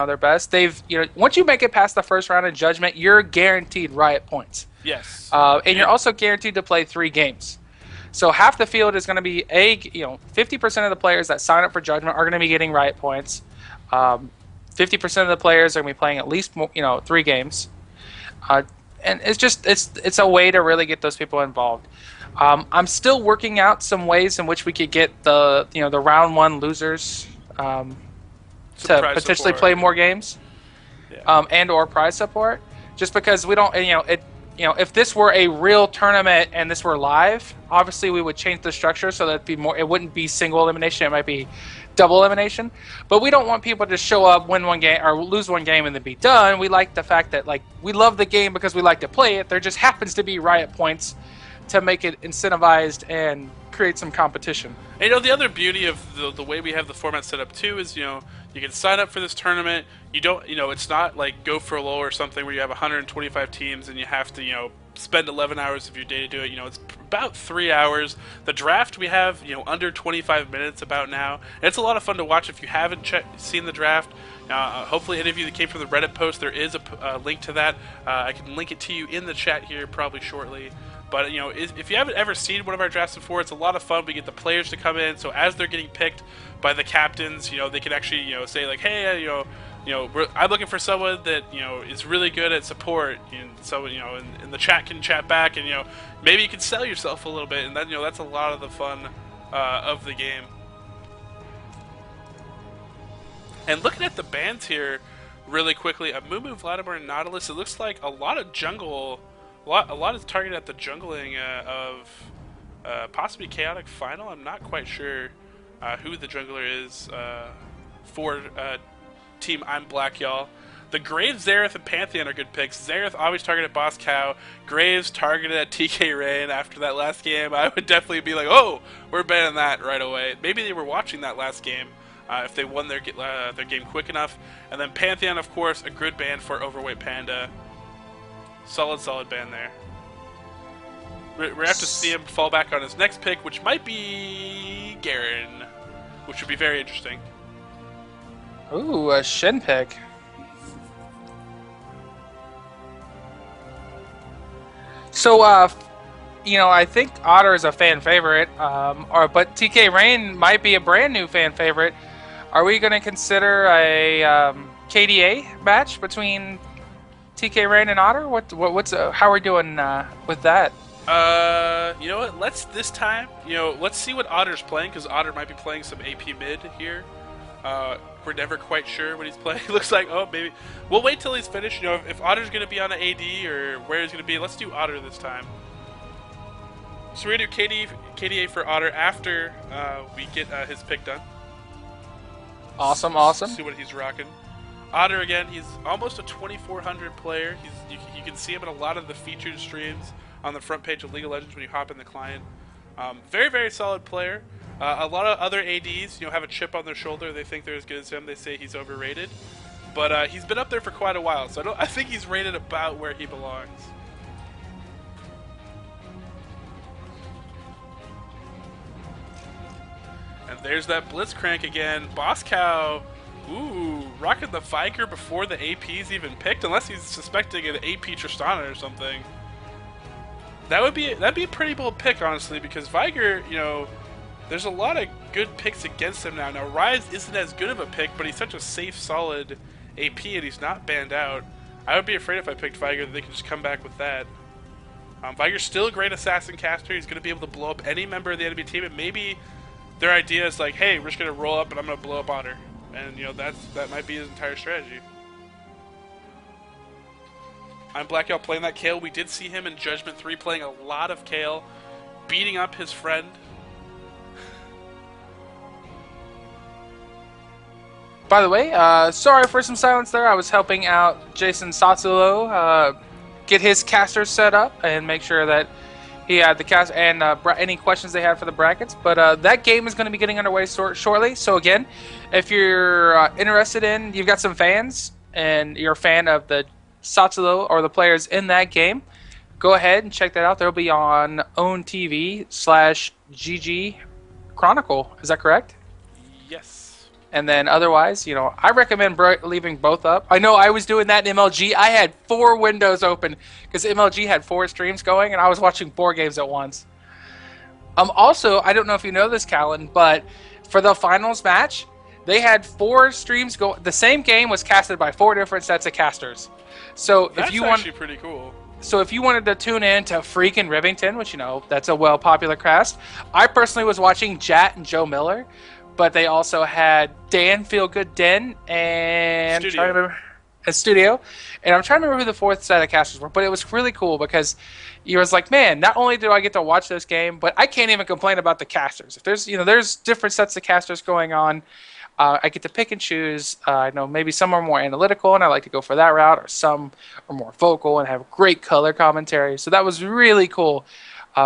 their best. Once you make it past the first round of Judgment, you're guaranteed Riot points. Yes. And you're also guaranteed to play 3 games. So half the field is going to be 50% of the players that sign up for Judgment are going to be getting Riot points. 50% of the players are going to be playing at least 3 games. And it's a way to really get those people involved. I'm still working out some ways in which we could get the round 1 losers to potentially support. play more games, Yeah. and or prize support. Just because we don't, if this were a real tournament and this were live, obviously we would change the structure so that it wouldn't be single elimination, it might be double elimination. But we don't want people to show up, win one game or lose one game and then be done. We like the fact that we love the game because we like to play it. There just happens to be Riot points to make it incentivized and create some competition. And, the other beauty of the way we have the format set up too is, you can sign up for this tournament. You don't, it's not like Go for Low or something where you have 125 teams and you have to, spend 11 hours of your day to do it. It's about 3 hours. The draft we have, under 25 minutes about now. And it's a lot of fun to watch if you haven't seen the draft. Hopefully any of you that came from the Reddit post, there is a link to that. I can link it to you in the chat here probably shortly. But, if you haven't ever seen one of our drafts before, it's a lot of fun. We get the players to come in, so as they're getting picked by the captains, they can actually, say, like, hey, I'm looking for someone that, is really good at support, and so, and the chat can chat back, and, maybe you can sell yourself a little bit, and that, that's a lot of the fun of the game. And looking at the bans here really quickly, Amumu, Vladimir, and Nautilus, it looks like a lot of jungle... A lot is targeted at the jungling of possibly Chaotic Final. I'm not quite sure who the jungler is for Team ImBlackYall. The Graves, Xerath, and Pantheon are good picks. Xerath always targeted Boss Cow. Graves targeted at Tkrain after that last game. I would definitely be like, oh, we're banning that right away. Maybe they were watching that last game if they won their game quick enough. And then Pantheon, of course, a good ban for Overweight Panda. Solid ban there. We're going to have to see him fall back on his next pick, which might be Garen, which would be very interesting. Ooh, a Shin pick. So, I think Otter is a fan favorite, but Tkrain might be a brand new fan favorite. Are we going to consider a KDA match between Tkrain and Otter? How are we doing with that? You know what? Let's see what Otter's playing, because Otter might be playing some AP mid here. We're never quite sure what he's playing. Looks like, maybe we'll wait till he's finished. If Otter's gonna be on an AD or where he's gonna be, let's do Otter this time. So we're gonna do KDA for Otter after we get his pick done. Awesome. See what he's rocking. Otter again, he's almost a 2400 player. You can see him in a lot of the featured streams on the front page of League of Legends when you hop in the client. Very, very solid player. A lot of other ADs, have a chip on their shoulder. They think they're as good as him. They say he's overrated. But he's been up there for quite a while, so I think he's rated about where he belongs. And there's that Blitzcrank again. Boss Cow. Ooh, rocking the Viker before the AP's even picked, unless he's suspecting an AP Tristana or something. That'd be a pretty bold pick, honestly, because Viker, there's a lot of good picks against him now. Now, Rise isn't as good of a pick, but he's such a safe, solid AP, and he's not banned out. I would be afraid if I picked Viker that they could just come back with that. Viker's still a great assassin caster. He's going to be able to blow up any member of the enemy team, and maybe their idea is like, hey, we're just going to roll up and I'm going to blow up Otter. And, that might be his entire strategy. ImBlackYall playing that Kayle. We did see him in Judgment 3 playing a lot of Kayle, beating up his friend. By the way, sorry for some silence there. I was helping out Jason Satsulo get his caster set up and make sure that he had the cast and any questions they had for the brackets. But that game is going to be getting underway shortly. So again, if you're interested you've got some fans and you're a fan of the Satsulo or the players in that game, go ahead and check that out. They'll be on OwnTV/GG Chronicle. Is that correct? Yes. And then otherwise, I recommend leaving both up. I know I was doing that in MLG. I had 4 windows open because MLG had 4 streams going, and I was watching 4 games at once. Also, I don't know if you know this, Callan, but for the finals match, they had 4 streams go. The same game was casted by 4 different sets of casters. So That's if you actually pretty cool. So if you wanted to tune in to Freakin' Rivington, which that's a popular cast, I personally was watching Jat and Joe Miller, but they also had Dan Feelgood Den and Studio. trying to remember a studio, and I'm trying to remember who the 4th set of casters were. But it was really cool because you was like, man, not only do I get to watch this game, but I can't even complain about the casters. If there's different sets of casters going on. I get to pick and choose. I know maybe some are more analytical, and I like to go for that route, or some are more vocal and have great color commentary. So that was really cool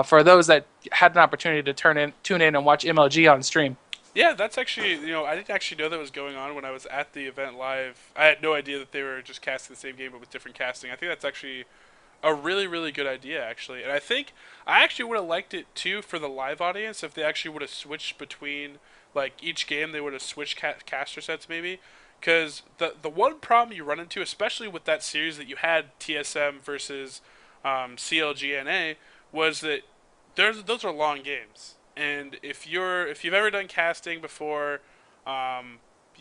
for those that had an opportunity to tune in and watch MLG on stream. Yeah, that's actually, I didn't actually know that was going on when I was at the event live. I had no idea that they were just casting the same game but with different casting. I think that's actually a really, really good idea, actually. And I actually would have liked it, too, for the live audience if they actually would have switched between, like, each game they would have switched caster sets, maybe. Because the one problem you run into, especially with that series that you had, TSM versus CLGNA, was that those are long games. And if you've ever done casting before,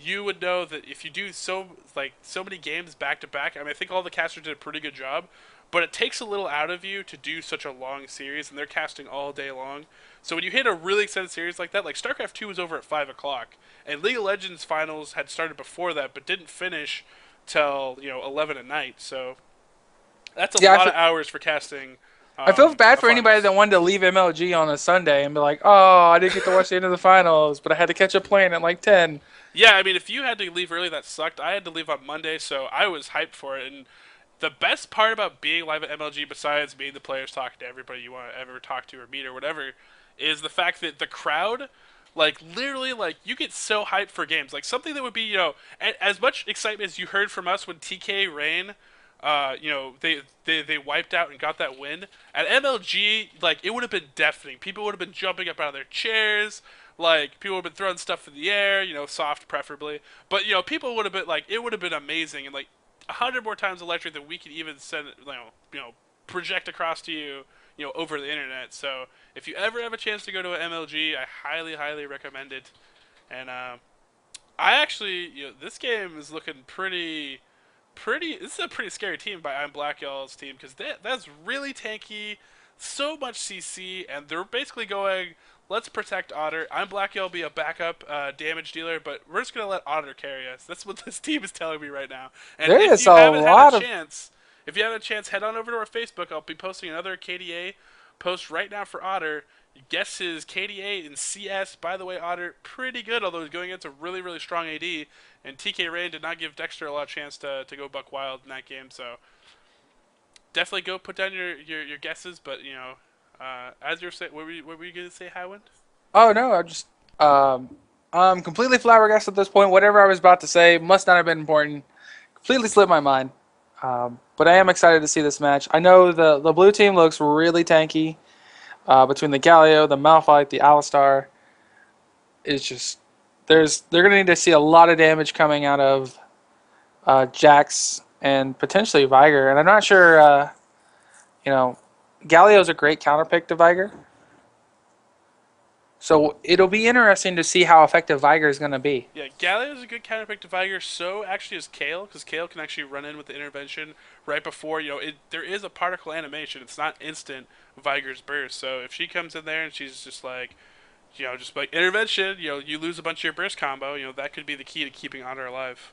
you would know that if you do so many games back to back, I think all the casters did a pretty good job, but it takes a little out of you to do such a long series, and they're casting all day long. So when you hit a really extended series like that, like StarCraft 2 was over at 5 o'clock, and League of Legends finals had started before that, but didn't finish till 11 at night. So that's a lot of hours for casting. I feel bad for anybody that wanted to leave MLG on a Sunday and be like, oh, I didn't get to watch the end of the finals, but I had to catch a plane at like 10. Yeah, if you had to leave early, that sucked. I had to leave on Monday, so I was hyped for it. And the best part about being live at MLG, besides being the players talking to everybody you want to ever talk to or meet or whatever, is the fact that the crowd, literally, you get so hyped for games. Something that would be, as much excitement as you heard from us when Tkrain, they wiped out and got that win. At MLG, it would have been deafening. People would have been jumping up out of their chairs. People would have been throwing stuff in the air, soft preferably. But, people would have been, it would have been amazing. And, 100 more times electric than we could even send, project across to you, over the internet. So if you ever have a chance to go to an MLG, I highly, highly recommend it. And I actually, this game is looking pretty. This is a pretty scary team by ImBlackYall's team, because that's really tanky, so much CC, and they're basically going, let's protect Otter. ImBlackYall be a backup damage dealer, but we're just gonna let Otter carry us. That's what this team is telling me right now. And if you haven't had a chance, head on over to our Facebook. I'll be posting another KDA post right now for Otter. Guess his KDA in CS. By the way, Otter, pretty good, although he's going against a really, really strong AD. And Tkrain did not give Dexter a lot of chance to go buck wild in that game. So definitely go put down your guesses. But, as you're saying, what were you going to say, Highwind? Oh, no, I'm completely flabbergasted at this point. Whatever I was about to say must not have been important. Completely slipped my mind. But I am excited to see this match. I know the blue team looks really tanky. Between the Galio, the Malphite, the Alistar, it's just they're going to need to see a lot of damage coming out of Jax and potentially Viger. And I'm not sure, Galio's a great counter pick to Viger. So it'll be interesting to see how effective Viger is going to be. Yeah, Galio is a good counter pick to Viger. So actually is Kale, because Kale can actually run in with the intervention right before. There is a particle animation. It's not instant Viger's burst. So if she comes in there and she's just intervention, you lose a bunch of your burst combo. That could be the key to keeping Otter alive.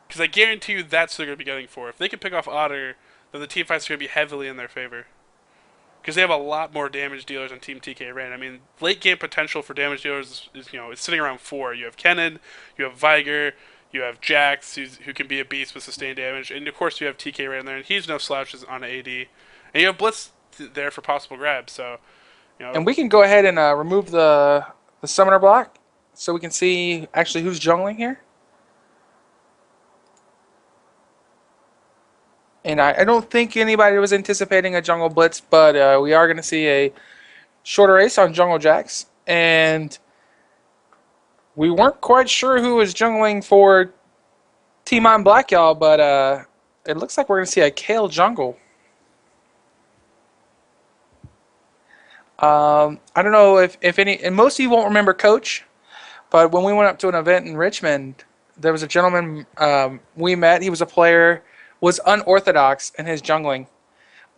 Because I guarantee you that's what they're going to be going for. If they can pick off Otter, then the team fights are going to be heavily in their favor. Because they have a lot more damage dealers on Team Tkrain. Late game potential for damage dealers is it's sitting around 4. You have Kennen, you have Viger, you have Jax, who can be a beast with sustained damage, and of course you have Tkrain there, and he's no slouches on AD. And you have Blitz there for possible grabs. So, And we can go ahead and remove the summoner block, so we can see actually who's jungling here. And I don't think anybody was anticipating a jungle blitz, but we are going to see a shorter race on jungle Jax. And We weren't quite sure who was jungling for Team ImBlackYall, but it looks like we're going to see a Kale jungle. I don't know if any, and most of you won't remember Coach, but when we went up to an event in Richmond, there was a gentleman we met. He was a player, was unorthodox in his jungling.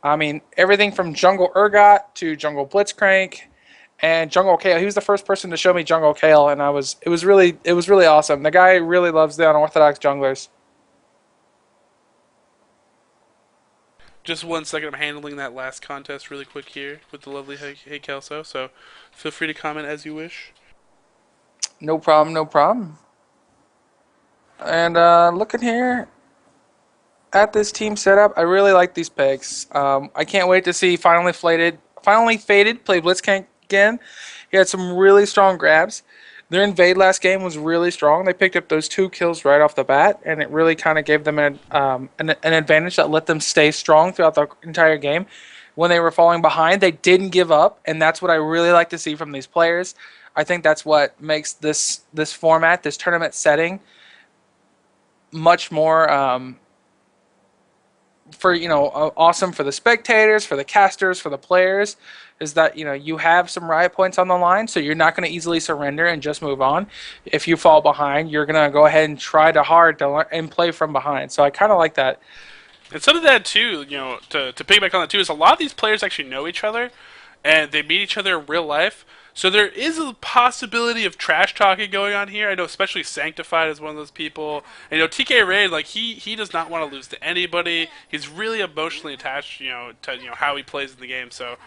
I mean, everything from Jungle Urgot to Jungle Blitzcrank and Jungle Kale. He was the first person to show me Jungle Kale, and it was really awesome. The guy really loves the unorthodox junglers. Just 1 second, I'm handling that last contest really quick here with the lovely Hey Kelso, so feel free to comment as you wish. No problem, no problem. And looking here at this team setup, I really like these picks. I can't wait to see finally faded play Blitzcrank again. He had some really strong grabs. Their invade last game was really strong. They picked up those 2 kills right off the bat, and it really kind of gave them an advantage that let them stay strong throughout the entire game. When they were falling behind, they didn't give up, and that's what I really like to see from these players. I think that's what makes this format, this tournament setting, much more for awesome for the spectators, for the casters, for the players, is that you have some riot points on the line, so you're not going to easily surrender and just move on. If you fall behind, you're going to go ahead and try to hard to learn and play from behind. So I kind of like that. And some of that too, to piggyback on that too, is a lot of these players actually know each other, and they meet each other in real life. So there is a possibility of trash talking going on here. I know, especially Sanctified is one of those people. And, TK like he does not want to lose to anybody. He's really emotionally attached, to how he plays in the game. So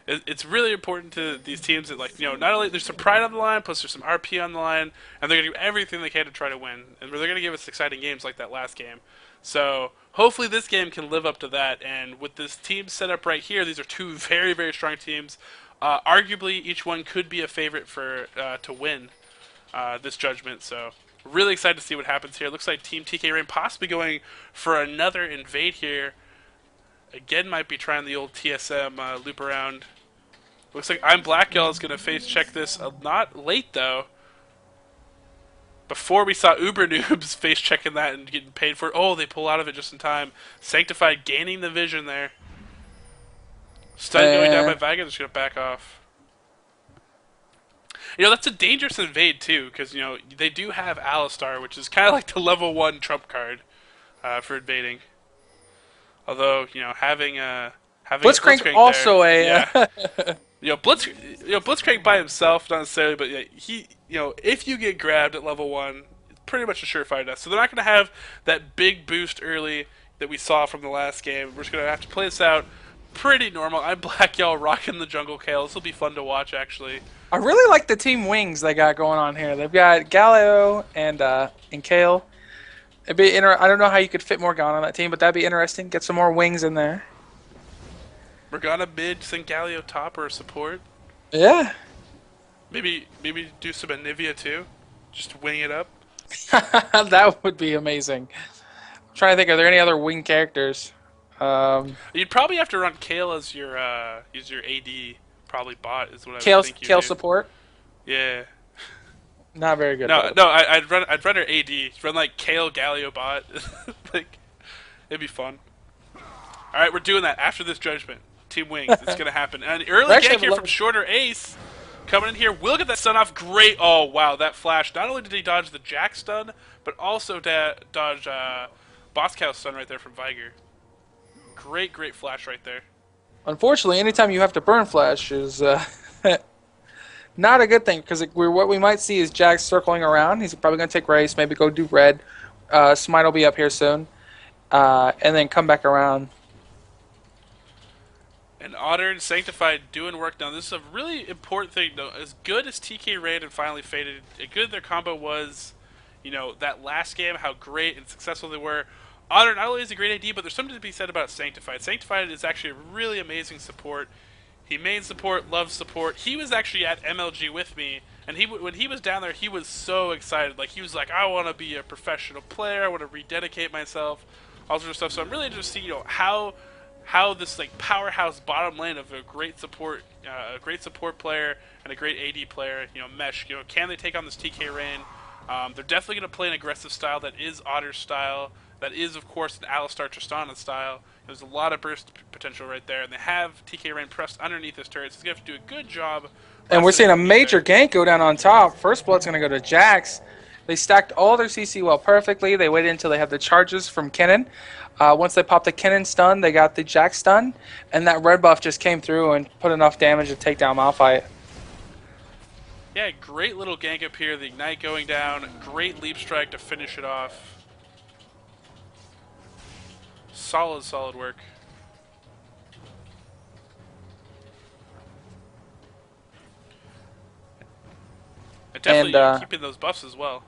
it's really important to these teams that not only there's some pride on the line, plus there's some RP on the line, and they're gonna do everything they can to try to win. And they're gonna give us exciting games like that last game. So hopefully this game can live up to that. And with this team set up right here, these are two very, very strong teams. Arguably, each one could be a favorite for to win this judgment. So really excited to see what happens here. Looks like Team Tkrain possibly going for another invade here. Again, might be trying the old TSM loop around. Looks like ImBlackYall is going to face check this. Not late though. Before we saw Uber Noobs face checking that and getting paid for it. Oh, they pull out of it just in time. Sanctified gaining the vision there. Stun going down by Viga, just going to back off. That's a dangerous invade too, because, they do have Alistar, which is kind of like the level 1 trump card for invading. Although, having Blitzcrank also there, Blitzcrank by himself, not necessarily, but he, if you get grabbed at level 1, it's pretty much a surefire death. So they're not going to have that big boost early that we saw from the last game. We're just going to have to play this out pretty normal. ImBlackYall rocking the jungle Kale. This will be fun to watch, actually. I really like the team wings they got going on here. They've got Galio and Kale. I don't know how you could fit Morgana on that team, but that'd be interesting. Get some more wings in there. Morgana mid, send Galio top or support. Yeah. Maybe do some Anivia too. Just wing it up. That would be amazing. I'm trying to think, are there any other wing characters? You'd probably have to run Kale as your AD. Probably bot is what I would think you Kale do. Support. Yeah. Not very good. No, I'd run her AD. Run like Kale Galio bot. It'd be fun. All right, we're doing that after this judgment. Team Wings, it's gonna happen. And early gank here from Shorter Ace coming in here. Will get that stun off. Great. Oh wow, that flash. Not only did he dodge the Jack stun, but also dodge Boss Cow stun right there from Viger. Great flash right there. Unfortunately, anytime you have to burn flash is not a good thing, because what we might see is Jack circling around. He's probably going to take race, maybe go do red. Smite will be up here soon, and then come back around. And Otter and Sanctified doing work now. This is a really important thing, though. As good as TK ran and finally faded, as good their combo was, that last game, how great and successful they were. Otter not only is a great AD, but there's something to be said about Sanctified. Sanctified is actually a really amazing support. He main support, loves support. He was actually at MLG with me, and when he was down there, he was so excited. Like, he was like, I want to be a professional player. I want to rededicate myself, all sorts of stuff. So I'm really interested to see, how how this like powerhouse bottom lane of a great support player and a great AD player, mesh. Can they take on this Tkrain? They're definitely going to play an aggressive style that is Otter's style. That is, of course, an Alistar Tristana style. There's a lot of burst potential right there, and they have Tkrain pressed underneath his turret, so he's going to have to do a good job. And we're seeing a major gank go down on top. First blood's going to go to Jax. They stacked all their CC well perfectly. They waited until they had the charges from Kennen. Once they popped the Kennen stun, they got the Jax stun, and that red buff just came through and put enough damage to take down Malphite. Yeah, great little gank up here. The Ignite going down. Great Leap Strike to finish it off. Solid work. And definitely keeping those buffs as well.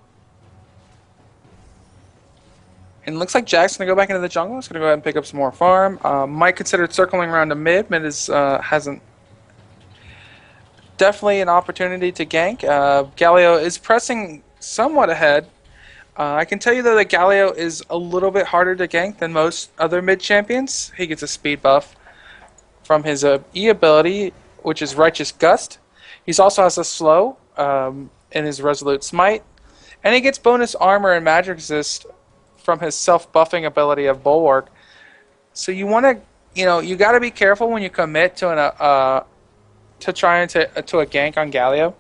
And it looks like Jack's going to go back into the jungle. He's going to go ahead and pick up some more farm. Might consider circling around to mid. Mid is, hasn't... Definitely an opportunity to gank. Galio is pressing somewhat ahead. I can tell you though that Galio is a little bit harder to gank than most other mid champions. He gets a speed buff from his E ability, which is Righteous Gust. He also has a slow in his Resolute Smite. And he gets bonus armor and magic resist from his self-buffing ability of Bulwark. So you want to, you got to be careful when you commit to trying to a gank on Galio,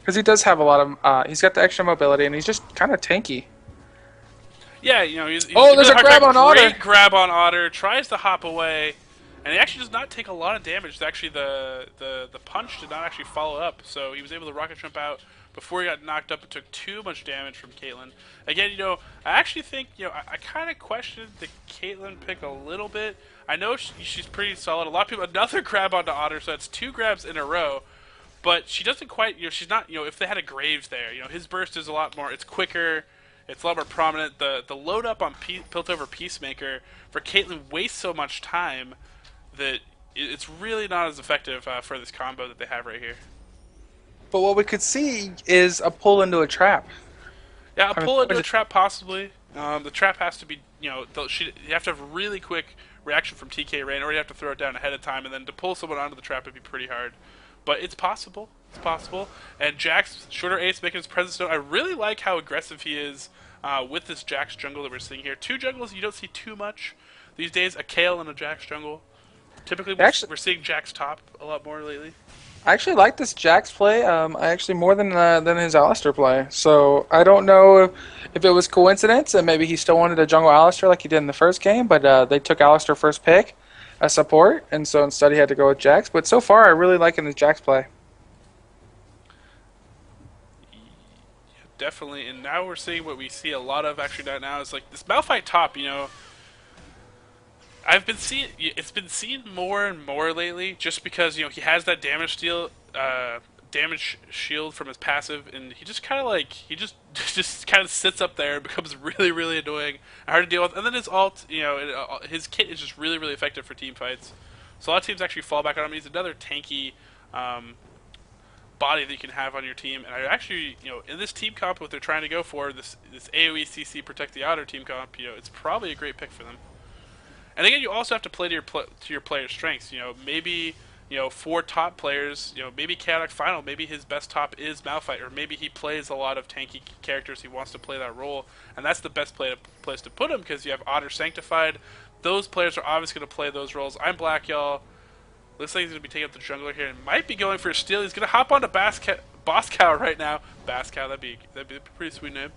because he does have a lot of he's got the extra mobility and he's just kind of tanky. Yeah, he's there's a grab on Otter. Great grab on Otter. Tries to hop away, and he actually does not take a lot of damage. Actually, the punch did not actually follow up, so he was able to rocket jump out before he got knocked up and took too much damage from Caitlyn. Again, I actually think, I kind of questioned the Caitlyn pick a little bit. I know she's pretty solid. A lot of people, another grab onto Otter, so that's 2 grabs in a row. But she doesn't quite, she's not, if they had a Graves there, his burst is a lot more, it's quicker, it's a lot more prominent. The load up on Piltover Peacemaker for Caitlyn wastes so much time that it's really not as effective for this combo that they have right here. But what we could see is a pull into a trap. Yeah, a pull into a trap possibly. The trap has to be, you have to have a really quick reaction from Tkrain, or you have to throw it down ahead of time, and then to pull someone onto the trap would be pretty hard. But it's possible. It's possible. And Jax, shorter ace, making his presence known. I really like how aggressive he is with this Jax jungle that we're seeing here. 2 jungles you don't see too much these days. A Kayle and a Jax jungle. Typically, we're seeing Jax top a lot more lately. I actually like this Jax play. More than his Alistar play. So I don't know if it was coincidence and maybe he still wanted to jungle Alistar like he did in the first game, but they took Alistar first pick as support, and so instead he had to go with Jax. But so far, I really like his Jax play. Yeah, definitely. And now we're seeing what we see a lot of actually now is like this Malphite top. It's been seen more and more lately, just because he has that damage shield from his passive, and he just kind of just kind of sits up there and becomes really, really annoying and hard to deal with. And then his ult, his kit is just really, really effective for team fights. So a lot of teams actually fall back on him. He's another tanky body that you can have on your team. And I actually, in this team comp, what they're trying to go for, this AoE CC protect the Otter team comp, it's probably a great pick for them. And again, you also have to play to your player's strengths. Maybe, for top players, maybe Chaotic Final, maybe his best top is Malphite, or maybe he plays a lot of tanky characters. He wants to play that role, and that's the best place to put him, because you have Otter Sanctified. Those players are obviously going to play those roles. ImBlackYall. Looks like he's going to be taking up the jungler here, and might be going for a steal. He's going to hop onto Boss Cow right now. Boss Cow, that'd be a pretty sweet name.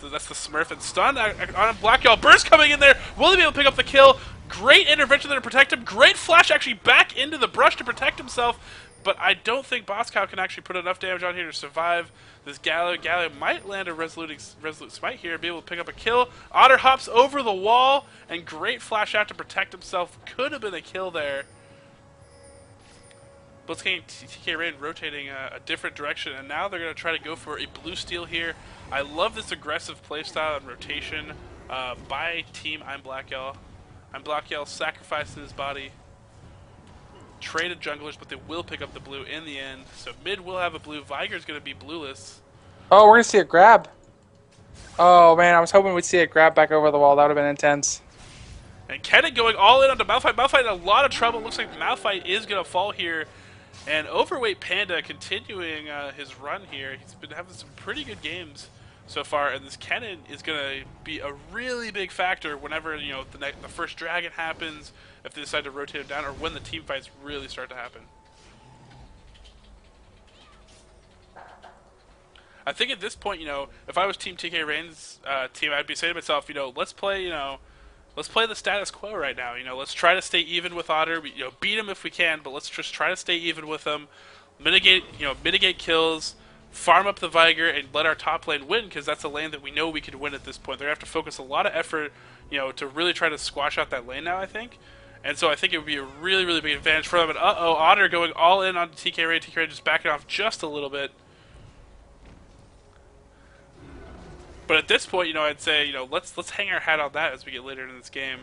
So that's the Smurf and stun on ImBlackYall. Burst coming in there. Will he be able to pick up the kill? Great intervention there to protect him. Great flash actually back into the brush to protect himself. But I don't think Boss Cow can actually put enough damage on here to survive this Galio. Galio might land a Resolute Smite here and be able to pick up a kill. Otter hops over the wall, and great flash out to protect himself. Could have been a kill there. Blitzking Tkrain rotating a different direction, and now they're going to try to go for a blue steal here. I love this aggressive playstyle and rotation by Team ImBlackYall. ImBlackYall sacrifices his body, traded junglers, but they will pick up the blue in the end. So mid will have a blue. Viger's going to be blueless. Oh, we're going to see a grab. Oh, man, I was hoping we'd see a grab back over the wall. That would have been intense. And Kennen going all in onto Malphite. Malphite in a lot of trouble. Looks like Malphite is going to fall here. And Overweight Panda continuing his run here. He's been having some pretty good games so far. And this Kennen is going to be a really big factor whenever, you know, the first dragon happens, if they decide to rotate him down, or when the team fights really start to happen. I think at this point, you know, if I was Team Tkrain's team, I'd be saying to myself, you know, let's play the status quo right now. You know, let's try to stay even with Otter. You know, beat him if we can, but let's just try to stay even with him. Mitigate kills, farm up the Viger, and let our top lane win, because that's a lane that we know we could win at this point. They're gonna have to focus a lot of effort, you know, to really try to squash out that lane now, I think. And so I think it would be a really, really big advantage for them. And Otter going all in on Tkrain. Tkrain just backing off just a little bit. But at this point, you know, I'd say, you know, let's hang our hat on that as we get later in this game.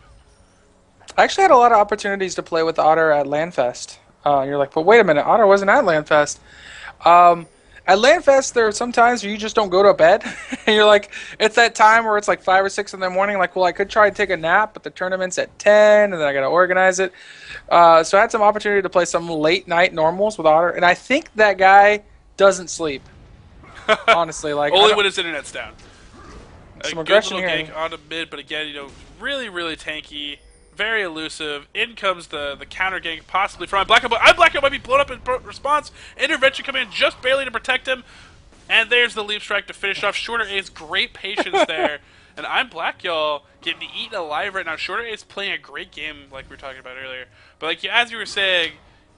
I actually had a lot of opportunities to play with Otter at LANFest. You're like, but wait a minute, Otter wasn't at LANFest. At LANFest, there are some times where you just don't go to bed. And you're like, it's that time where it's like 5 or 6 in the morning. Like, well, I could try to take a nap, but the tournament's at 10, and then I got to organize it. So I had some opportunity to play some late night normals with Otter, and I think that guy doesn't sleep. Honestly, like only when his internet's down. Some a aggression good little here. gank onto mid, but again, you know, really, really tanky, very elusive. In comes the counter gank, possibly from ImBlackYall might be blown up in response. Intervention coming in just barely to protect him, and there's the leap strike to finish off. Shorter A's great patience there, and ImBlackYall getting eaten alive right now. Shorter A's playing a great game, like we were talking about earlier. But like as you were saying,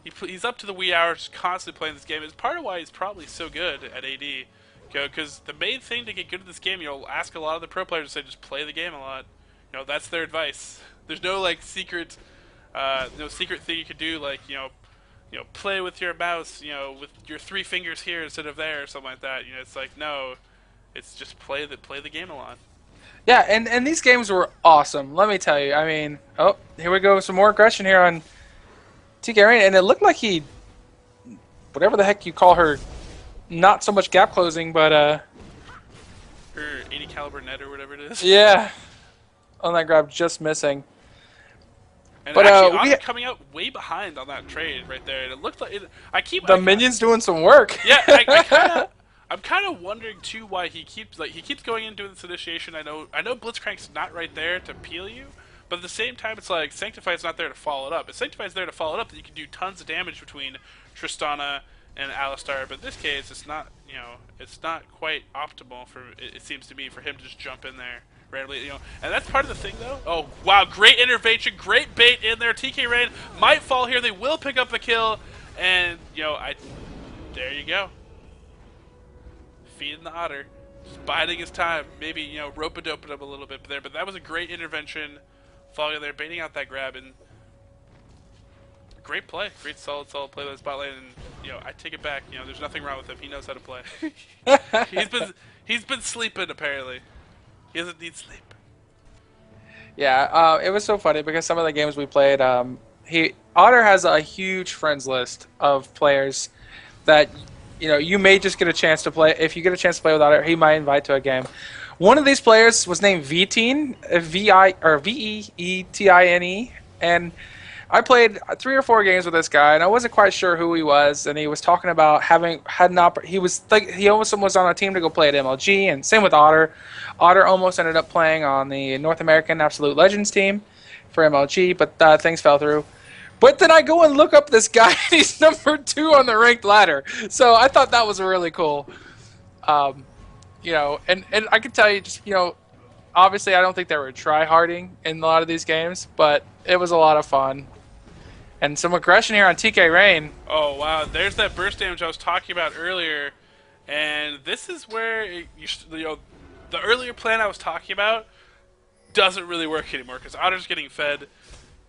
he's up to the wee hours, constantly playing this game. It's part of why he's probably so good at AD. Because the main thing to get good at this game, you'll ask a lot of the pro players to say just play the game a lot. You know, that's their advice. There's no like secret, no secret thing you could do, like you know, play with your mouse, you know, with your 3 fingers here instead of there, or something like that. You know, it's like no, it's just play the game a lot. Yeah, and these games were awesome. Let me tell you. I mean, oh, here we go, some more aggression here on Tkrain, and it looked like he, whatever the heck you call her. Not so much gap closing, but her 80 caliber net or whatever it is. Yeah, on that grab, just missing. And but actually, coming out way behind on that trade right there. And it looked like the minions doing some work. Yeah, I'm kind of wondering too why he keeps going in doing this initiation. I know Blitzcrank's not right there to peel you, but at the same time, it's like Sanctify's not there to follow it up. If Sanctify's there to follow it up, then you can do tons of damage between Tristana and Alistar, but in this case, it's not, you know, it's not quite optimal for it seems to me for him to just jump in there randomly, you know, and that's part of the thing though. Oh wow, great intervention, great bait in there. Tkrain might fall here. They will pick up the kill, and you know, there you go, feeding the Otter, just biding his time. Maybe you know, rope-a-doping him a little bit there, but that was a great intervention, falling there, baiting out that grab, and great play, great solid play by the spot lane, and you know, I take it back. You know, there's nothing wrong with him. He knows how to play. he's been sleeping apparently. He doesn't need sleep. Yeah, it was so funny because some of the games we played, Otter has a huge friends list of players that you know you may just get a chance to play. If you get a chance to play with Otter, he might invite to a game. One of these players was named Veetine, Veetine, and I played 3 or 4 games with this guy, and I wasn't quite sure who he was. And he was talking about he was like he almost was on a team to go play at MLG, and same with Otter. Otter almost ended up playing on the North American Absolute Legends team for MLG, but things fell through. But then I go and look up this guy, and he's number 2 on the ranked ladder. So I thought that was really cool. You know, and I can tell you, just you know, obviously I don't think they were try-harding in a lot of these games, but it was a lot of fun. And some aggression here on Tkrain. Oh, wow. There's that burst damage I was talking about earlier. And this is where, you know, the earlier plan I was talking about doesn't really work anymore because Otter's getting fed.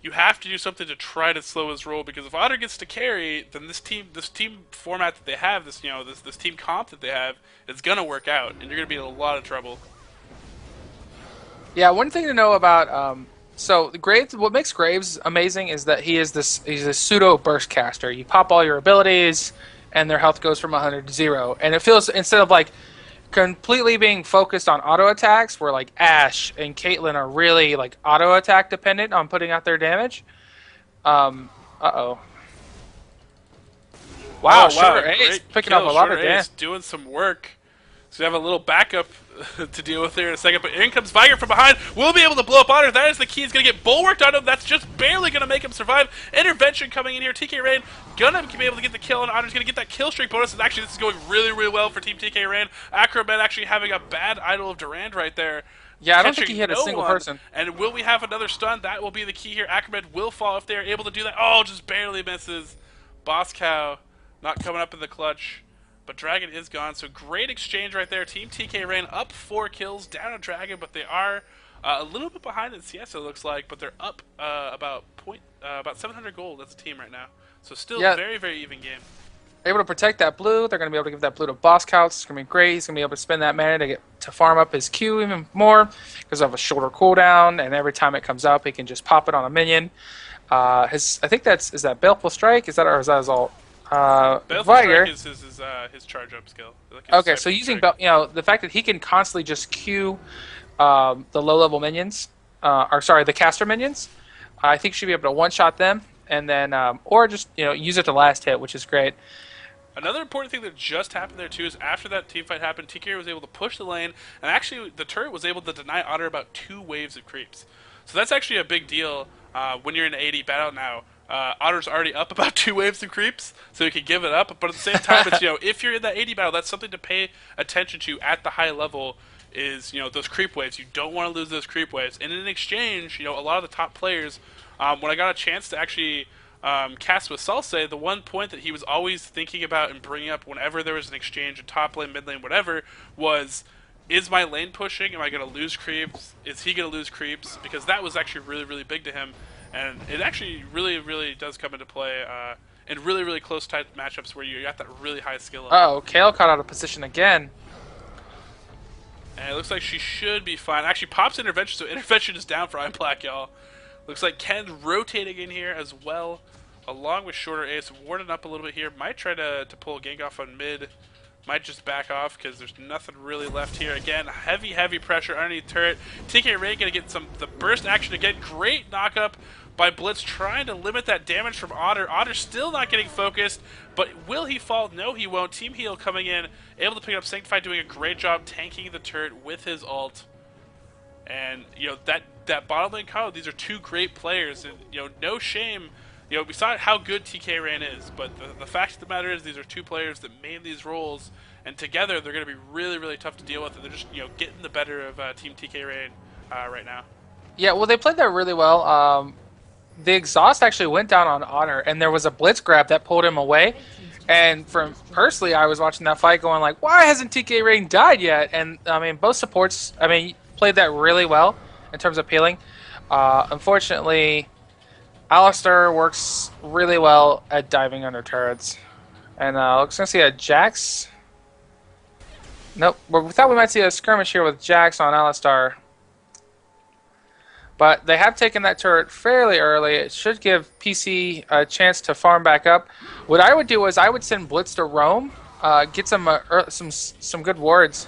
You have to do something to try to slow his roll, because if Otter gets to carry, then this team format that they have, this team comp that they have, is going to work out, and you're going to be in a lot of trouble. Yeah, one thing to know about so Graves, what makes Graves amazing is that he's a pseudo burst caster. You pop all your abilities, and their health goes from 100 to 0, and it feels, instead of like completely being focused on auto attacks, where like Ashe and Caitlyn are really like auto attack dependent on putting out their damage. Uh-oh. Wow, Oh wow, Shorter Ace great picking up a kill. lot Shorter of damage. Ace doing some work. So we have a little backup to deal with here in a second. But in comes Viger from behind. We'll be able to blow up Otter. That is the key. He's going to get bulwarked on him. That's just barely going to make him survive. Intervention coming in here. Tkrain gonna be able to get the kill, and Otter's going to get that kill streak bonus. And actually, this is going really, really well for Team Tkrain. Acrobat actually having a bad idol of Durand right there. Yeah, I don't think he hit a single person. And will we have another stun? That will be the key here. Acrobat will fall if they are able to do that. Oh, just barely misses. Boss Cow not coming up in the clutch. But Dragon is gone, so great exchange right there. Team Tkrain up 4 kills, down a Dragon, but they are a little bit behind in CS, it looks like, but they're up about 700 gold as a team right now. So still very, very even game. Able to protect that blue. They're going to be able to give that blue to Boss Cow. It's going to be great. He's going to be able to spend that mana to farm up his Q even more because of a shorter cooldown, and every time it comes up, he can just pop it on a minion. I think is that Baleful Strike? Is that his ult? Viger is his charge up skill. Like okay, so using the fact that he can constantly just Q the low level minions, the caster minions, I think should be able to one shot them, and then or just use it to last hit, which is great. Another important thing that just happened there too is after that team fight happened, TK was able to push the lane, and actually the turret was able to deny Otter about 2 waves of creeps. So that's actually a big deal when you're in an 80 battle now. Otter's already up about 2 waves of creeps, so you can give it up. But at the same time, it's if you're in that 80 battle, that's something to pay attention to at the high level. Is those creep waves? You don't want to lose those creep waves. And in exchange, a lot of the top players, when I got a chance to actually cast with Salse, the one point that he was always thinking about and bringing up whenever there was an exchange in top lane, mid lane, whatever, was, is my lane pushing? Am I going to lose creeps? Is he going to lose creeps? Because that was actually really, really big to him. And it actually really, really does come into play in really, really close tight matchups where you got that really high skill level. Oh, Kale caught out of position again. And it looks like she should be fine. Actually, pops intervention, so intervention is down for ImBlackYall. Looks like Ken rotating in here as well, along with Shorter Ace. Warden up a little bit here. Might try to pull a gank off on mid. Might just back off because there's nothing really left here. Again, heavy, heavy pressure underneath turret. Tkrain going to get the burst action again. Great knock-up by Blitz, trying to limit that damage from Otter. Otter still not getting focused, but will he fall? No, he won't. Team Heal coming in, able to pick up Sanctify, doing a great job tanking the turret with his ult. And, that bottom lane combo, these are 2 great players, and, no shame. We saw how good Tkrain is, but the fact of the matter is these are 2 players that made these roles, and together they're going to be really, really tough to deal with, and they're just, getting the better of Team Tkrain right now. Yeah, well, they played that really well. The exhaust actually went down on Otter, and there was a blitz grab that pulled him away. And personally, I was watching that fight going like, why hasn't Tkrain died yet? And, both supports, played that really well in terms of peeling. Unfortunately, Alistar works really well at diving under turrets. And looks going to see a Jax. Nope, we thought we might see a skirmish here with Jax on Alistar. But they have taken that turret fairly early. It should give PC a chance to farm back up. What I would do is I would send Blitz to roam, get some good wards.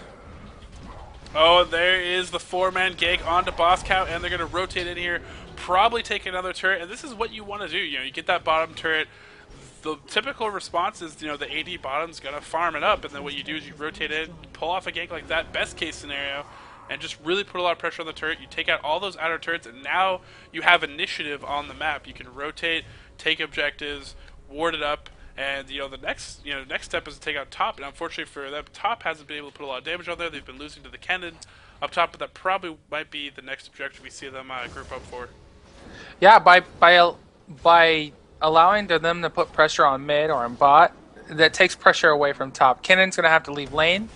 Oh, there is the 4-man gank onto Boss Cow, and they're going to rotate in here, probably take another turret, and this is what you want to do. You get that bottom turret. The typical response is, the AD bottom's going to farm it up, and then what you do is you rotate in, pull off a gank like that, best case scenario, and just really put a lot of pressure on the turret. You take out all those outer turrets, and now you have initiative on the map. You can rotate, take objectives, ward it up, and the next step is to take out top. And unfortunately for them, top hasn't been able to put a lot of damage on there. They've been losing to the Kennen up top, but that probably might be the next objective we see them group up for. Yeah, by allowing them to put pressure on mid or on bot, that takes pressure away from top. Kennen's going to have to leave lane.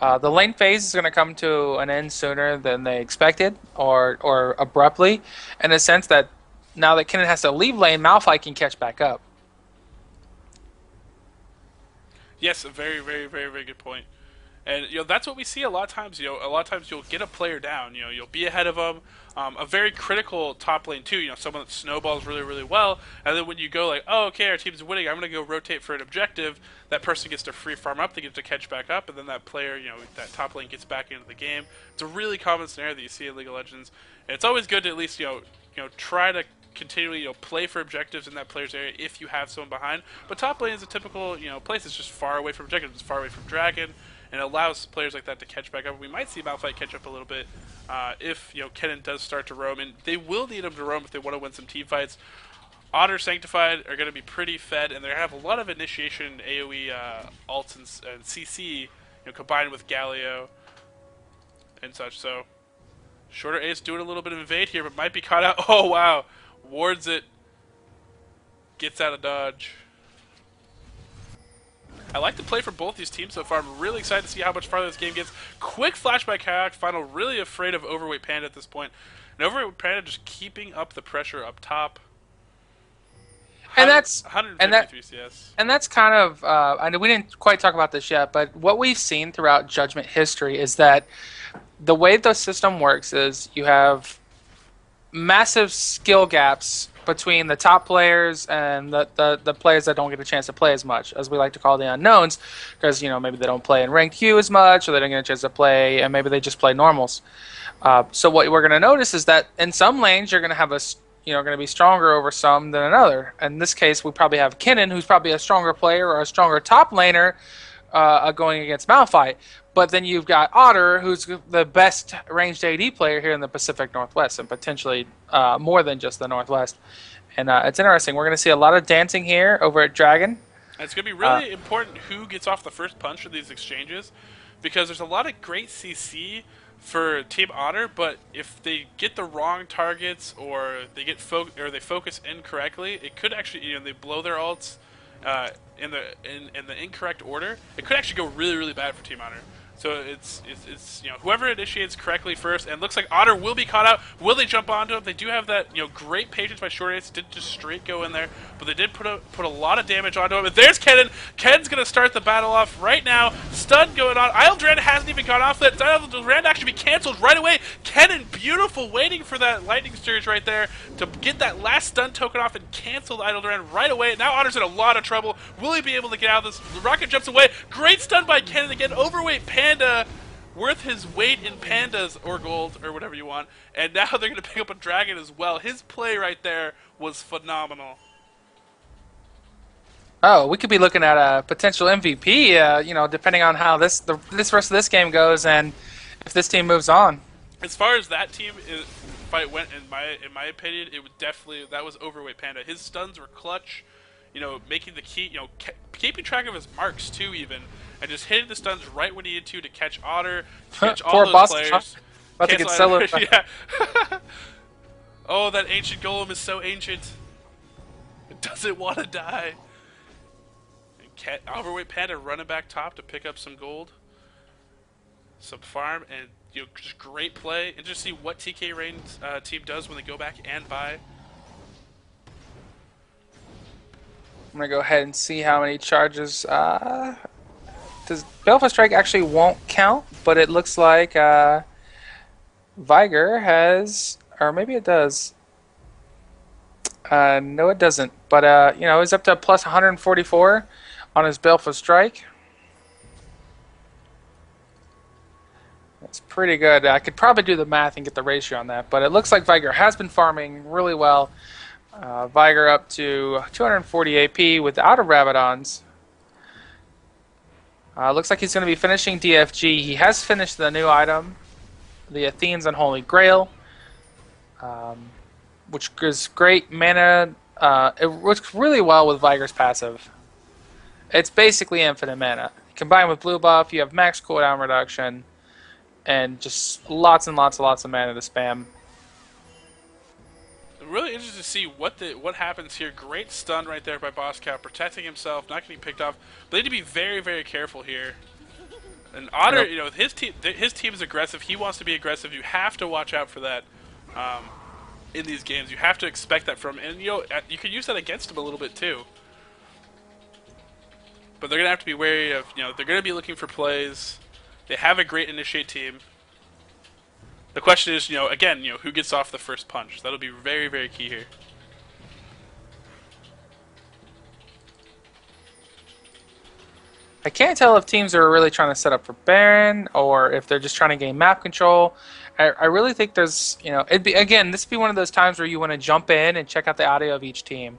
The lane phase is going to come to an end sooner than they expected, or abruptly, in a sense that now that Kennen has to leave lane, Malphite can catch back up. Yes, a very, very, very, very good point. And that's what we see a lot of times. A lot of times you'll get a player down. You'll be ahead of them. A very critical top lane too. Someone that snowballs really really well. And then when you go like, oh okay, our team's winning, I'm gonna go rotate for an objective. That person gets to free farm up. They get to catch back up, and then that player, that top lane gets back into the game. It's a really common scenario that you see in League of Legends. And it's always good to at least try to continually play for objectives in that player's area if you have someone behind. But top lane is a typical place that's just far away from objectives. It's far away from Dragon. And it allows players like that to catch back up. We might see Malphite catch up a little bit if Kennen does start to roam, and they will need him to roam if they want to win some team fights. Otter Sanctified are going to be pretty fed, and they have a lot of initiation AOE ults and CC, combined with Galio and such. So Shorter Ace doing a little bit of invade here, but might be caught out. Oh wow, wards it, gets out of dodge. I like the play for both these teams so far. I'm really excited to see how much farther this game gets. Quick flash by Kayak Final, really afraid of Overweight Panda at this point. And Overweight Panda just keeping up the pressure up top. And that's 153 CS. And that's kind of I know we didn't quite talk about this yet, but what we've seen throughout Judgment history is that the way the system works is you have massive skill gaps between the top players and the players that don't get a chance to play as much, as we like to call the unknowns, because maybe they don't play in ranked queue as much, or they don't get a chance to play, and maybe they just play normals. So what we're going to notice is that in some lanes you're going to have going to be stronger over some than another. In this case, we probably have Kennen, who's probably a stronger player or a stronger top laner going against Malphite. But then you've got Otter, who's the best ranged AD player here in the Pacific Northwest, and potentially more than just the Northwest. And it's interesting. We're going to see a lot of dancing here over at Dragon. And it's going to be really important who gets off the first punch of these exchanges, because there's a lot of great CC for Team Otter, but if they get the wrong targets or they get they focus incorrectly, it could actually they blow their ults in the incorrect order. It could actually go really really bad for Team Otter. So it's whoever initiates correctly first, and it looks like Otter will be caught out. Will they jump onto him? They do have that great patience by Short Ace. Didn't just straight go in there, but they did put a lot of damage onto him. And there's Kennen. Kennen's gonna start the battle off right now. Stun going on. Idle Durand hasn't even gone off that. Idle Durand actually be canceled right away. Kennen, beautiful, waiting for that lightning surge right there to get that last stun token off and cancel the Idle Durand right away. Now Otter's in a lot of trouble. Will he be able to get out of this? The rocket jumps away. Great stun by Kennen again. Overweight Panda, worth his weight in pandas or gold or whatever you want, and now they're going to pick up a dragon as well. His play right there was phenomenal. Oh, we could be looking at a potential MVP, depending on how this rest of this game goes, and if this team moves on. As far as that team fight went, in my opinion, it would definitely, that was Overweight Panda. His stuns were clutch, making the key, keeping track of his marks too, even. And just hitting the stuns right when he needed to catch Otter, to catch all those players. About to get soloed. Yeah. Oh, that ancient golem is so ancient. It doesn't want to die. And Overweight Panda running back top to pick up some gold, some farm, and just great play. And just see what Tkrain's team does when they go back and buy. I'm gonna go ahead and see how many charges. Does Baleful Strike actually won't count, but it looks like Viger has, or maybe it does. No, it doesn't. But he's up to plus 144 on his Baleful Strike. That's pretty good. I could probably do the math and get the ratio on that, but it looks like Viger has been farming really well. Viger up to 240 AP without a Rabadons. Looks like he's going to be finishing DFG. He has finished the new item, the Athene's Unholy Grail, which gives great mana. It works really well with Viger's passive. It's basically infinite mana. Combined with blue buff, you have max cooldown reduction, and just lots and lots of mana to spam. Really interested to see what happens here. Great stun right there by Boss Cow, protecting himself, not getting picked off. But they need to be very, very careful here. And Otter, his team is aggressive. He wants to be aggressive. You have to watch out for that in these games. You have to expect that from him. And you can use that against him a little bit too. But they're gonna have to be wary of. They're gonna be looking for plays. They have a great initiate team. The question is, again, who gets off the first punch? That'll be very, very key here. I can't tell if teams are really trying to set up for Baron or if they're just trying to gain map control. I really think there's, this would be one of those times where you want to jump in and check out the audio of each team.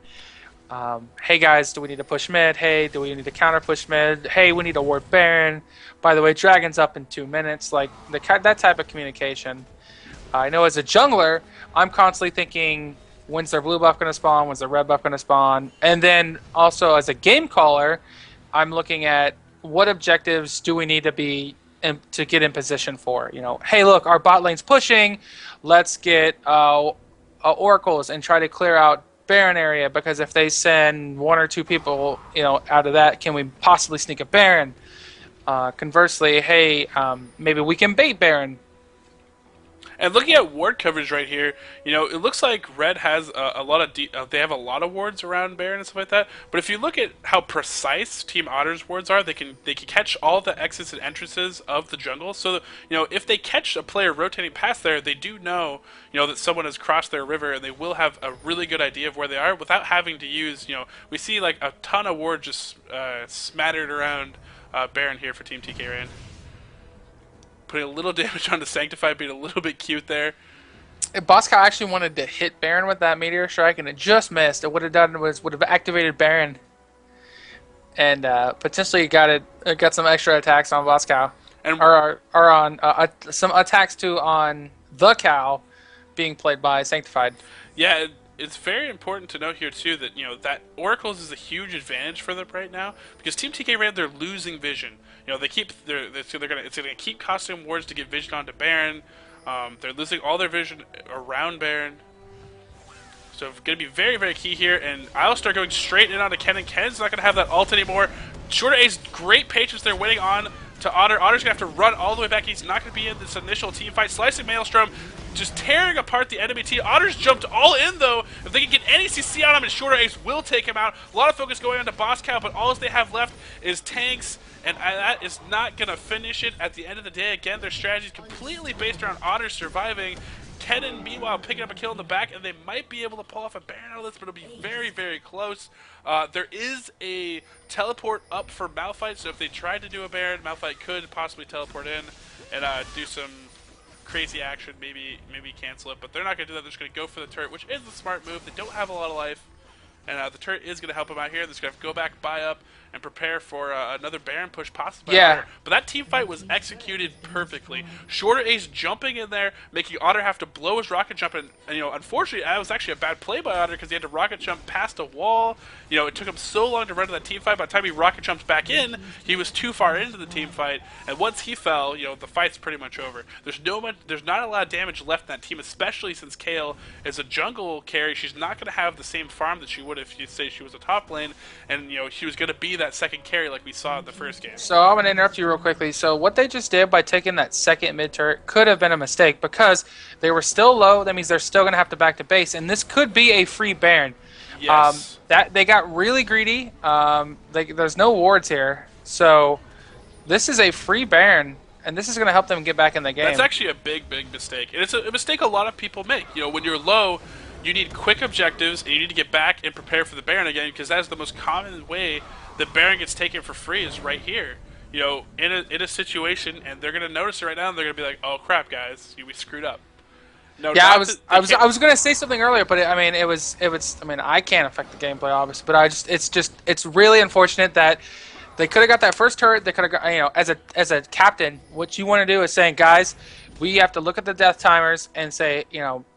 Hey guys, do we need to push mid? Hey, do we need to counter push mid? Hey, we need to ward Baron. By the way, Dragon's up in 2 minutes. Like that type of communication. I know as a jungler, I'm constantly thinking, when's their blue buff going to spawn? When's their red buff going to spawn? And then also as a game caller, I'm looking at what objectives do we need to be to get in position for. Hey, look, our bot lane's pushing. Let's get oracles and try to clear out Baron area, because if they send 1 or 2 people, out of that, can we possibly sneak a Baron? Conversely, hey, maybe we can bait Baron. And looking at ward coverage right here, it looks like Red has a lot of they have a lot of wards around Baron and stuff like that. But if you look at how precise Team Otter's wards are, they can catch all the exits and entrances of the jungle. So if they catch a player rotating past there, they do know that someone has crossed their river, and they will have a really good idea of where they are without having to use. We see like a ton of wards just smattered around Baron here for Team Tkrain. Putting a little damage on the Sanctify, being a little bit cute there. If Bosco actually wanted to hit Baron with that Meteor Strike and it just missed, it would have activated Baron and potentially got some extra attacks on Bosco, or on some attacks too on the cow being played by Sanctified. Yeah. It's very important to note here too that that Oracles is a huge advantage for them right now, because Team Tkrain, they're losing vision. It's gonna keep costing wards to get vision onto Baron. They're losing all their vision around Baron. So it's gonna be very, very key here. And I'll start going straight in onto Ken, and Ken's not gonna have that ult anymore. Shorter Ace, great patience there, waiting on to Otter. Otter's gonna have to run all the way back. He's not gonna be in this initial team fight. Slicing Maelstrom, just tearing apart the enemy team. Otter's jumped all in, though. If they can get any CC on him, and Shorter Ace will take him out. A lot of focus going on to Boss Cow, but all they have left is tanks, and that is not going to finish it at the end of the day. Again, their strategy is completely based around Otter surviving. Kennen, meanwhile, picking up a kill in the back, and they might be able to pull off a Baron out of this, but it'll be very, very close. There is a teleport up for Malphite, so if they tried to do a Baron, Malphite could possibly teleport in and do some crazy action, maybe cancel it, but they're not going to do that. They're just going to go for the turret, which is the smart move. They don't have a lot of life, and the turret is going to help them out here. They're just going to have to go back, buy up, and prepare for another Baron push, possibly. Yeah. But that team fight was executed perfectly. Shorter Ace jumping in there, making Otter have to blow his rocket jump, and unfortunately, that was actually a bad play by Otter, because he had to rocket jump past a wall. It took him so long to run to that team fight. By the time he rocket jumps back in, he was too far into the team fight, and once he fell, the fight's pretty much over. There's not a lot of damage left in that team, especially since Kayle is a jungle carry. She's not going to have the same farm that she would if you say she was a top lane, and she was going to be that second carry like we saw in the first game. So I'm going to interrupt you real quickly. So what they just did by taking that second mid turret could have been a mistake, because they were still low. That means they're still going to have to back to base, and this could be a free Baron. Yes. That they got really greedy. There's no wards here, so this is a free Baron, and this is going to help them get back in the game. That's actually a big, big mistake, and it's a mistake a lot of people make. When you're low, you need quick objectives, and you need to get back and prepare for the Baron again, because that is the most common way the Baron gets taken for free, is right here. In a situation, and they're going to notice it right now, and they're going to be like, "Oh crap, guys, we screwed up." No, yeah, I was going to say something earlier, but I can't affect the gameplay, obviously, but it's really unfortunate that they could have got that first turret. They could have got, as a captain, what you want to do is saying, guys, we have to look at the death timers and say,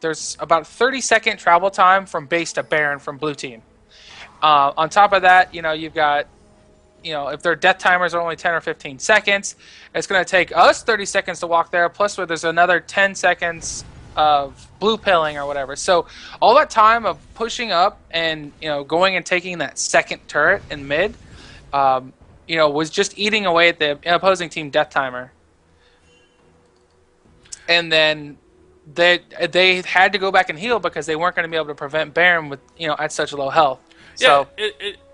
there's about 30-second travel time from base to Baron from blue team. On top of that, you've got, if their death timers are only 10 or 15 seconds, it's going to take us 30 seconds to walk there, plus where there's another 10 seconds of blue pilling or whatever. So all that time of pushing up and going and taking that second turret in mid, was just eating away at the opposing team death timer. And then they had to go back and heal, because they weren't going to be able to prevent Baron with at such low health. Yeah, So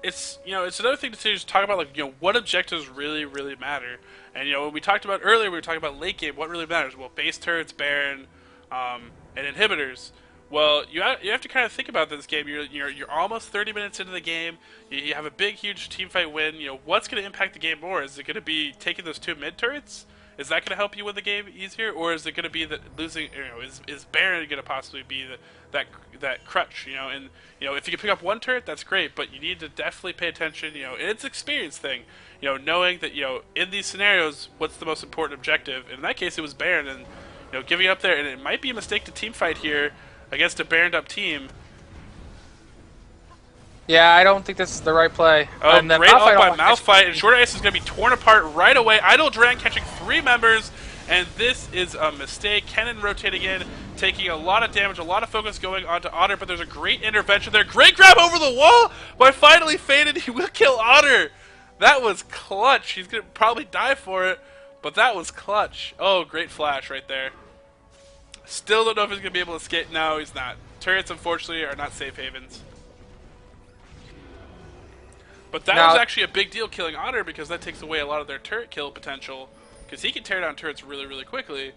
it's it's another thing to just talk about, like, what objectives really matter. And when we talked about earlier, we were talking about late game. What really matters? Well, base turrets, Baron, and inhibitors. Well, you have to kind of think about this game. You're almost 30 minutes into the game. You have a big, huge team fight win. What's going to impact the game more? Is it going to be taking those 2 mid turrets? Is that going to help you win the game easier, or is it going to be that losing? Is Baron going to possibly be that crutch? And if you can pick up 1 turret, that's great, but you need to definitely pay attention. It's an experience thing. Knowing that in these scenarios, what's the most important objective? And in that case, it was Baron, and giving up there, and it might be a mistake to team fight here against a Baroned up team. yeah, I don't think this is the right play. Oh, And then great ult by Malphite Malphite, and Short Ice is going to be torn apart right away. Idle Duran catching 3 members, and this is a mistake. Kennen rotating in, taking a lot of damage, a lot of focus going onto Otter, but there's a great intervention there. Great grab over the wall by finally faded. He will kill Otter. That was clutch. He's going to probably die for it, but that was clutch. Oh, great flash right there. Still don't know if he's going to be able to escape. No, he's not. Turrets, unfortunately, are not safe havens. But that was actually a big deal killing Otter, because that takes away a lot of their turret kill potential, because he can tear down turrets really quickly.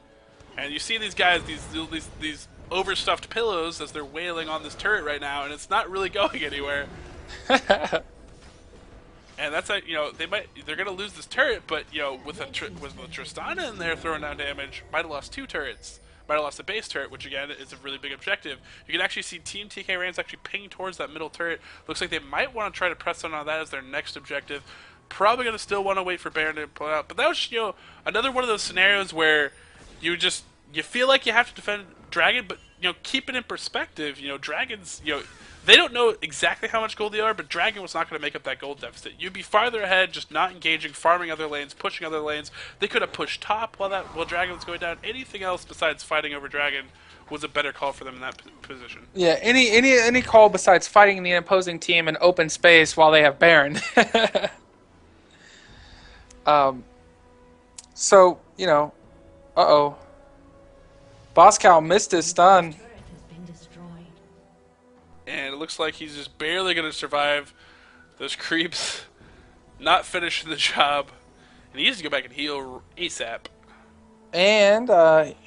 And you see these guys, these overstuffed pillows, as they're wailing on this turret right now, and it's not really going anywhere. And that's like, they're gonna lose this turret, but with Tristana in there throwing down damage, might have lost 2 turrets. Might have lost the base turret, which again is a really big objective. You can actually see Team Tkrain actually pinging towards that middle turret. Looks like they might want to try to press on that as their next objective. Probably going to still want to wait for Baron to pull out. But that was another one of those scenarios where you feel like you have to defend Dragon, but keep it in perspective. Dragons, they don't know exactly how much gold they are, but Dragon was not going to make up that gold deficit. You'd be farther ahead, just not engaging, farming other lanes, pushing other lanes. They could have pushed top while Dragon was going down. Anything else besides fighting over Dragon was a better call for them in that position. Yeah, any call besides fighting the opposing team in open space while they have Baron. So, uh-oh. Boscal missed his stun. And it looks like he's just barely going to survive those creeps, not finishing the job. And he needs to go back and heal ASAP. And,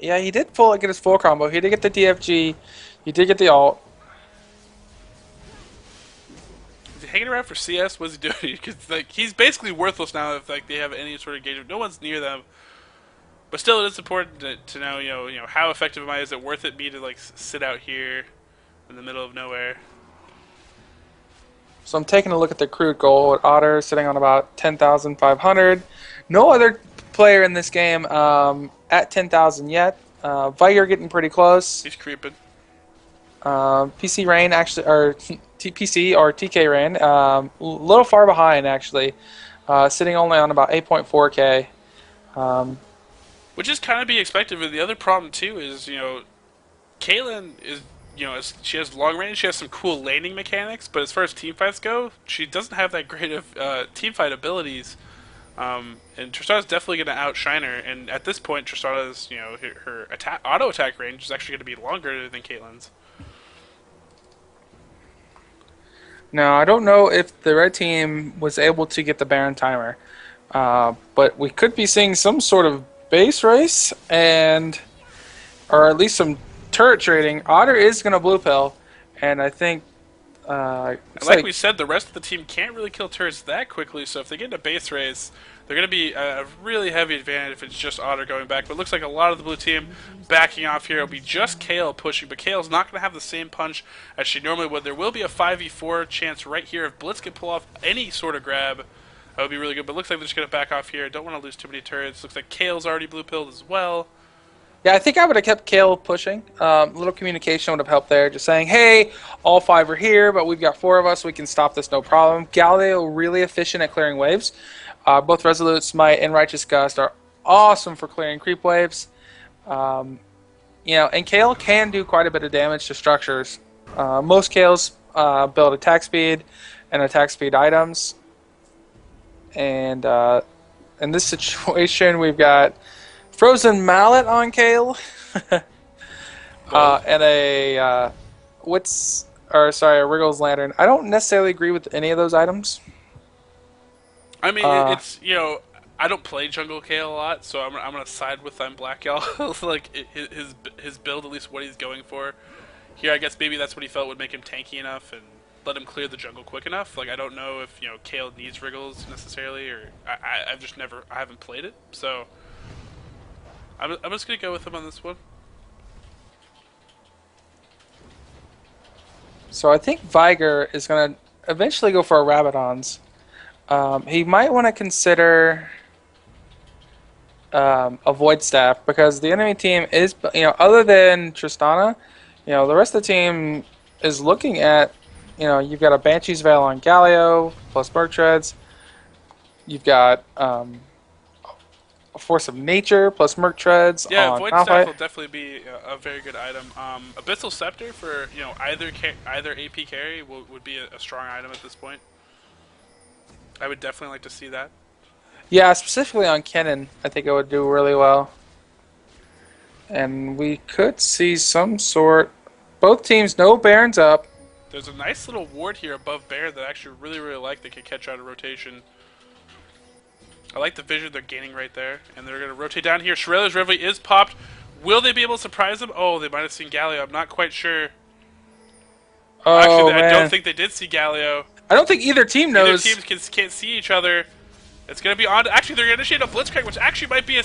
yeah, he did get his full combo. He did get the DFG. He did get the ult. Is he hanging around for CS? What's he doing? Because he's basically worthless now if they have any sort of engagement. No one's near them. But still, it is important to know, how effective am I? Is it worth it me to sit out here in the middle of nowhere? So I'm taking a look at the crude gold. Otter sitting on about 10,500. No other player in this game at 10,000 yet. Vire getting pretty close. He's creeping. PC Rain actually, or PC or TK Rain, a little far behind actually, sitting only on about 8.4k. Which is kind of be expected. But the other problem too is Caitlyn is she has long range, she has some cool laning mechanics, but as far as team fights go, she doesn't have that great of team fight abilities. And Tristana's definitely going to outshine her. And at this point, Tristana's her auto attack range is actually going to be longer than Caitlyn's. Now, I don't know if the red team was able to get the Baron timer, but we could be seeing some sort of base race, or at least some turret trading. Otter is going to blue pill, and I think... like we said, the rest of the team can't really kill turrets that quickly, so if they get in a base race, they're going to be a really heavy advantage if it's just Otter going back. But it looks like a lot of the blue team backing off here. It'll be just Kayle pushing, but Kale's not going to have the same punch as she normally would. There will be a 5v4 chance right here. If Blitz can pull off any sort of grab, that would be really good. But it looks like they're just going to back off here. Don't want to lose too many turrets. Looks like Kale's already blue-pilled as well. Yeah, I think I would have kept Kayle pushing. A little communication would have helped there. Just saying, hey, all 5 are here, but we've got 4 of us. We can stop this, no problem. Galileo really efficient at clearing waves. Both Resolute, Smite, and Righteous Gust are awesome for clearing creep waves. And Kayle can do quite a bit of damage to structures. Most Kales build attack speed and attack speed items. And in this situation, we've got Frozen Mallet on Kayle, and a what's or sorry, a Wriggle's Lantern. I don't necessarily agree with any of those items. I mean, Uh, it's I don't play Jungle Kale a lot, so I'm gonna side with ImBlackYall. Like his build, at least what he's going for here. I guess maybe that's what he felt would make him tanky enough and let him clear the jungle quick enough. Like I don't know if Kale needs Wriggles necessarily, or I've just never I haven't played it, so I'm just gonna go with him on this one. so I think Viger is going to eventually go for a Rabadons. He might want to consider a Void Staff because the enemy team is, other than Tristana, the rest of the team is looking at, you've got a Banshee's Veil on Galio plus Berg Treads. You've got a Force of Nature plus Merc Treads Yeah, on Void Malphite. Staff will definitely be a very good item. Abyssal Scepter for either AP carry would be a strong item at this point. I would definitely like to see that. Yeah, specifically on Kennen, I think it would do really well. And we could see some sort. Both teams, no Barons up. There's a nice little ward here above Baron that I actually really like that could catch out of rotation. I like the vision they're gaining right there. And they're going to rotate down here. Shurela's Reveille is popped. Will they be able to surprise them? Oh, they might have seen Galio. I'm not quite sure. Oh, Actually, man. I don't think they did see Galio. I don't think either team knows. Either teams can't see each other. It's going to be on. Actually, they're going to initiate a Blitzcrank, which actually might be a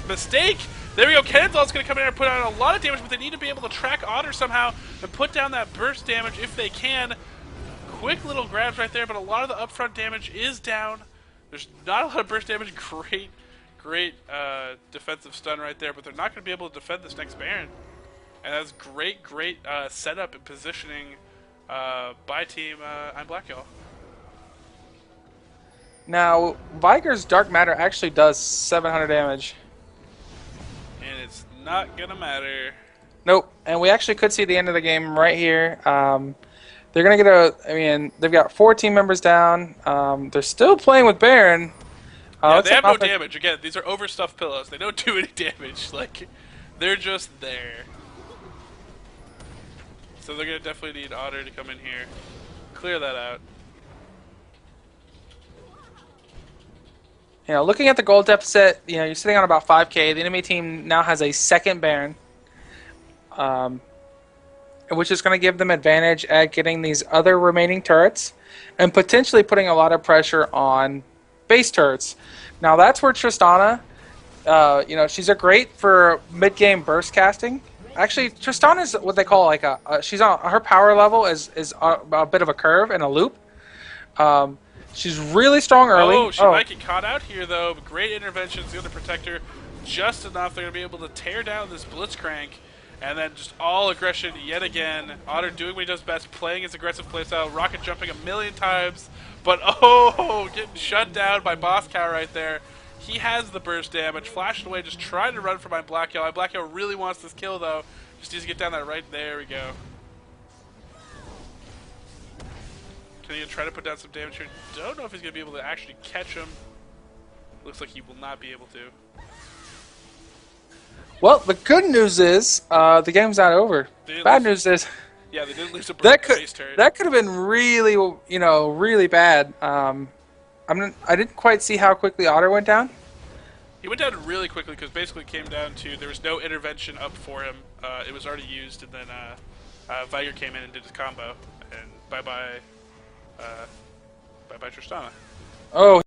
mistake. There we go. Cannonball's going to come in and put out a lot of damage, but they need to be able to track Otter somehow and put down that burst damage if they can. Quick little grabs right there, but a lot of the upfront damage is down. There's not a lot of burst damage. Great defensive stun right there, but they're not going to be able to defend this next Baron. And that's great setup and positioning by team ImBlackYall. Now, Viger's Dark Matter actually does 700 damage. And it's not going to matter. Nope. And we actually could see the end of the game right here. They're going to get they've got 4 team members down. They're still playing with Baron. Yeah, they have no damage. Again, these are overstuffed pillows. They don't do any damage. Like, they're just there. So they're going to definitely need Otter to come in here. Clear that out. Looking at the gold deficit, you're sitting on about 5k. The enemy team now has a second Baron, which is going to give them advantage at getting these other remaining turrets and potentially putting a lot of pressure on base turrets. Now that's where Tristana, she's a great for mid-game burst casting. Actually, Tristana is what they call like she's on her power level is a bit of a curve and a loop. She's really strong early. Oh, she might get caught out here, though. But great interventions. The other protector just enough. They're going to be able to tear down this Blitzcrank. And then just all aggression yet again. Otter doing what he does best, playing his aggressive playstyle. Rocket jumping a million times. But, getting shut down by Boss Cow right there. He has the burst damage. Flashing away, just trying to run for ImBlackYall. ImBlackYall really wants this kill, though. Just needs to get down that right. There we go. Can he try to put down some damage here? Don't know if he's going to be able to actually catch him. Looks like he will not be able to. Well, the good news is the game's not over. Bad news is yeah, they didn't lose a base turret. That could have been really, really bad. I didn't quite see how quickly Otter went down. He went down really quickly because basically it came down to there was no intervention up for him. It was already used, and then Viger came in and did his combo, and bye bye Tristana. Oh.